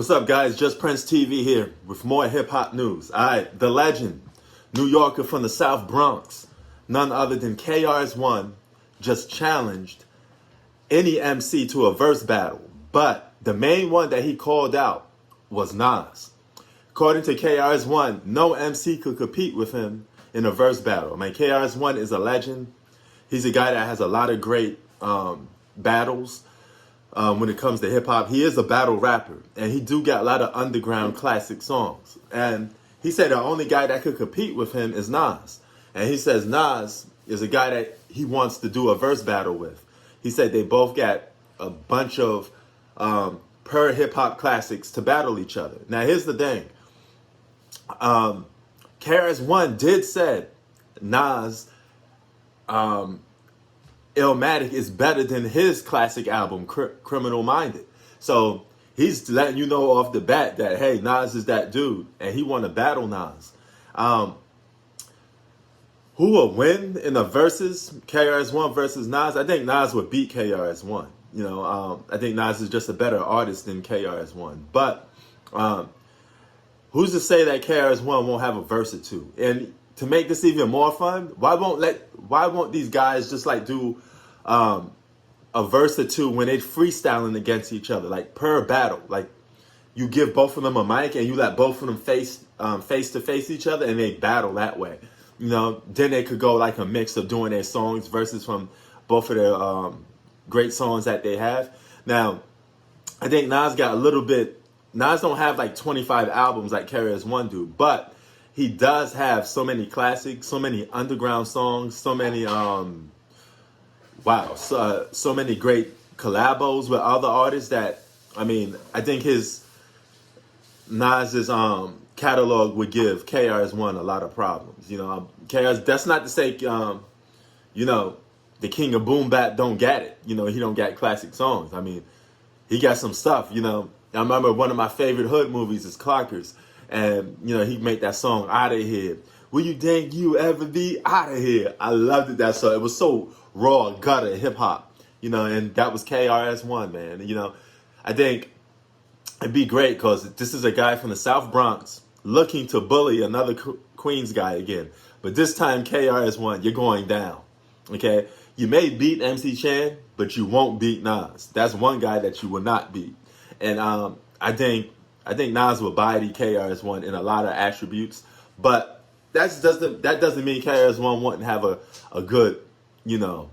What's up, guys? Just Prince TV here with more hip hop news. All right, the legend, New Yorker from the South Bronx, none other than KRS-One, just challenged any MC to a verse battle. But the main one that he called out was Nas. According to KRS-One, no MC could compete with him in a verse battle. I mean, KRS-One is a legend. He's a guy that has a lot of great battles. When it comes to hip hop, he is a battle rapper, and he do got a lot of underground classic songs. And he said the only guy that could compete with him is Nas. And he says Nas is a guy that he wants to do a verse battle with. He said they both got a bunch of per hip hop classics to battle each other. Now here's the thing. KRS-One did said Nas Illmatic is better than his classic album, Criminal Minded. So he's letting you know off the bat that, hey, Nas is that dude, and he want to battle Nas. Who will win in the versus, KRS-One versus Nas? I think Nas would beat KRS-One. You know, I think Nas is just a better artist than KRS-One. But who's to say that KRS-One won't have a verse or two? And to make this even more fun, why won't these guys just like do a verse or two when they freestyling against each other, like per battle? Like you give both of them a mic and you let both of them face to face each other and they battle that way. You know, then they could go like a mix of doing their songs verses from both of their great songs that they have. Now, I think Nas got a little bit. Nas don't have like 25 albums like KRS-One do, but he does have so many classics, so many underground songs, so many so many great collabos with other artists that, I mean, I think Nas's catalog would give KRS-One a lot of problems. You know, that's not to say you know, the king of boom bap don't get it. You know, he don't get classic songs. I mean, he got some stuff, you know. I remember one of my favorite hood movies is Clockers. And, you know, he made that song, Out of Here. Will you think you ever be out of here? I loved it, that song. It was so raw, gutter, hip-hop. You know, and that was KRS-One, man. You know, I think it'd be great because this is a guy from the South Bronx looking to bully another Queens guy again. But this time, KRS-One, you're going down, okay? You may beat MC Chan, but you won't beat Nas. That's one guy that you will not beat. And I think Nas will body KRS-One in a lot of attributes, but that doesn't mean KRS-One wouldn't have a good, you know,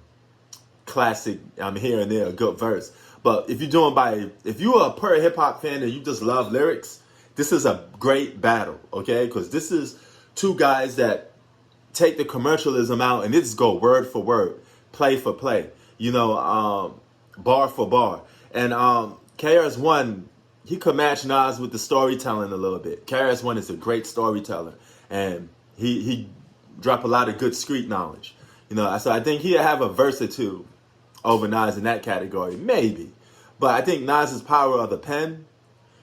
classic here and there, a good verse. But if you're a pure hip hop fan and you just love lyrics, this is a great battle, okay? Because this is two guys that take the commercialism out and they just go word for word, play for play, you know, bar for bar. And KRS-One, he could match Nas with the storytelling a little bit. KRS-One is a great storyteller, and he dropped a lot of good street knowledge. You know, so I think he'll have a verse or two over Nas in that category, maybe. But I think Nas's power of the pen,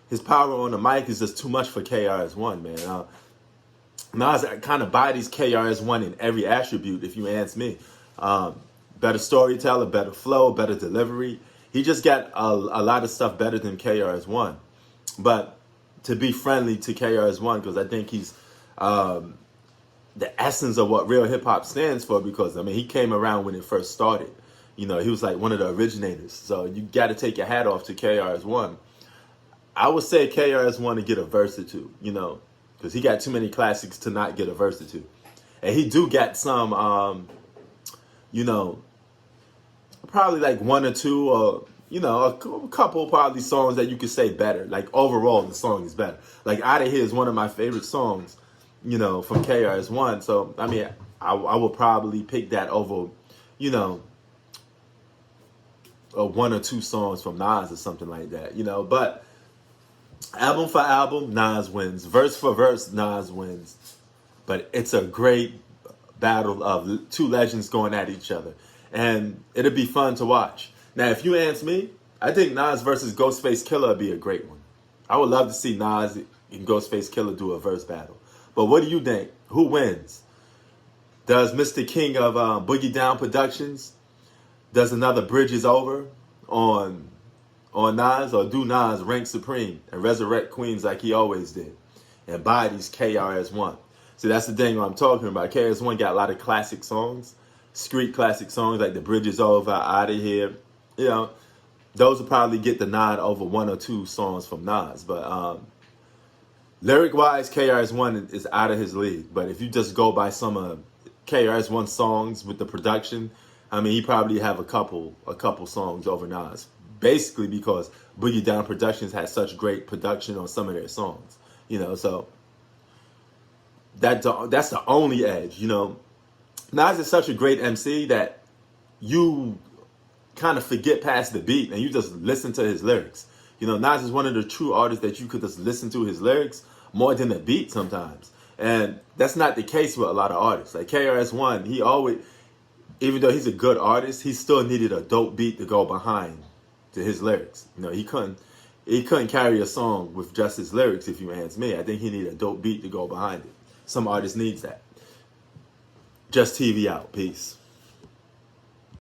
his power on the mic is just too much for KRS-One, man. Nas kind of bodies KRS-One in every attribute, if you ask me. Better storyteller, better flow, better delivery. He just got a lot of stuff better than KRS-One. But to be friendly to KRS-One, because I think he's the essence of what real hip-hop stands for, because, I mean, he came around when it first started. You know, he was like one of the originators. So you got to take your hat off to KRS-One. I would say KRS-One to get a verse or two, you know, because he got too many classics to not get a verse or two. And he do get some, you know, probably like one or two, or you know, a couple probably songs that you could say better. Like overall, the song is better. Like Out of Here is one of my favorite songs, you know, from KRS-One. So I mean, I would probably pick that over, you know, one or two songs from Nas or something like that, you know. But album for album, Nas wins. Verse for verse, Nas wins. But it's a great battle of two legends going at each other. And it'll be fun to watch. Now, if you ask me, I think Nas versus Ghostface Killah would be a great one. I would love to see Nas and Ghostface Killah do a verse battle. But what do you think? Who wins? Does Mr. King of Boogie Down Productions, does another Bridge Is Over on on Nas, or do Nas rank supreme and resurrect queens like he always did and buy these KRS-One? See, that's the thing I'm talking about. KRS-One got a lot of classic songs, street classic songs like The Bridge Is Over, Out of Here. You know, those will probably get the nod over one or two songs from Nas. But lyric-wise, KRS-One is out of his league. But if you just go by some of KRS-One songs with the production, I mean, he probably have a couple songs over Nas. Basically because Boogie Down Productions has such great production on some of their songs. You know, so that's the only edge. You know, Nas is such a great MC that you kind of forget past the beat and you just listen to his lyrics. You know, Nas is one of the true artists that you could just listen to his lyrics more than the beat sometimes. And that's not the case with a lot of artists. Like KRS-One, he always, even though he's a good artist, he still needed a dope beat to go behind to his lyrics. You know, he couldn't carry a song with just his lyrics, if you ask me. I think he needed a dope beat to go behind it. Some artists needs that. Just TV out. Peace.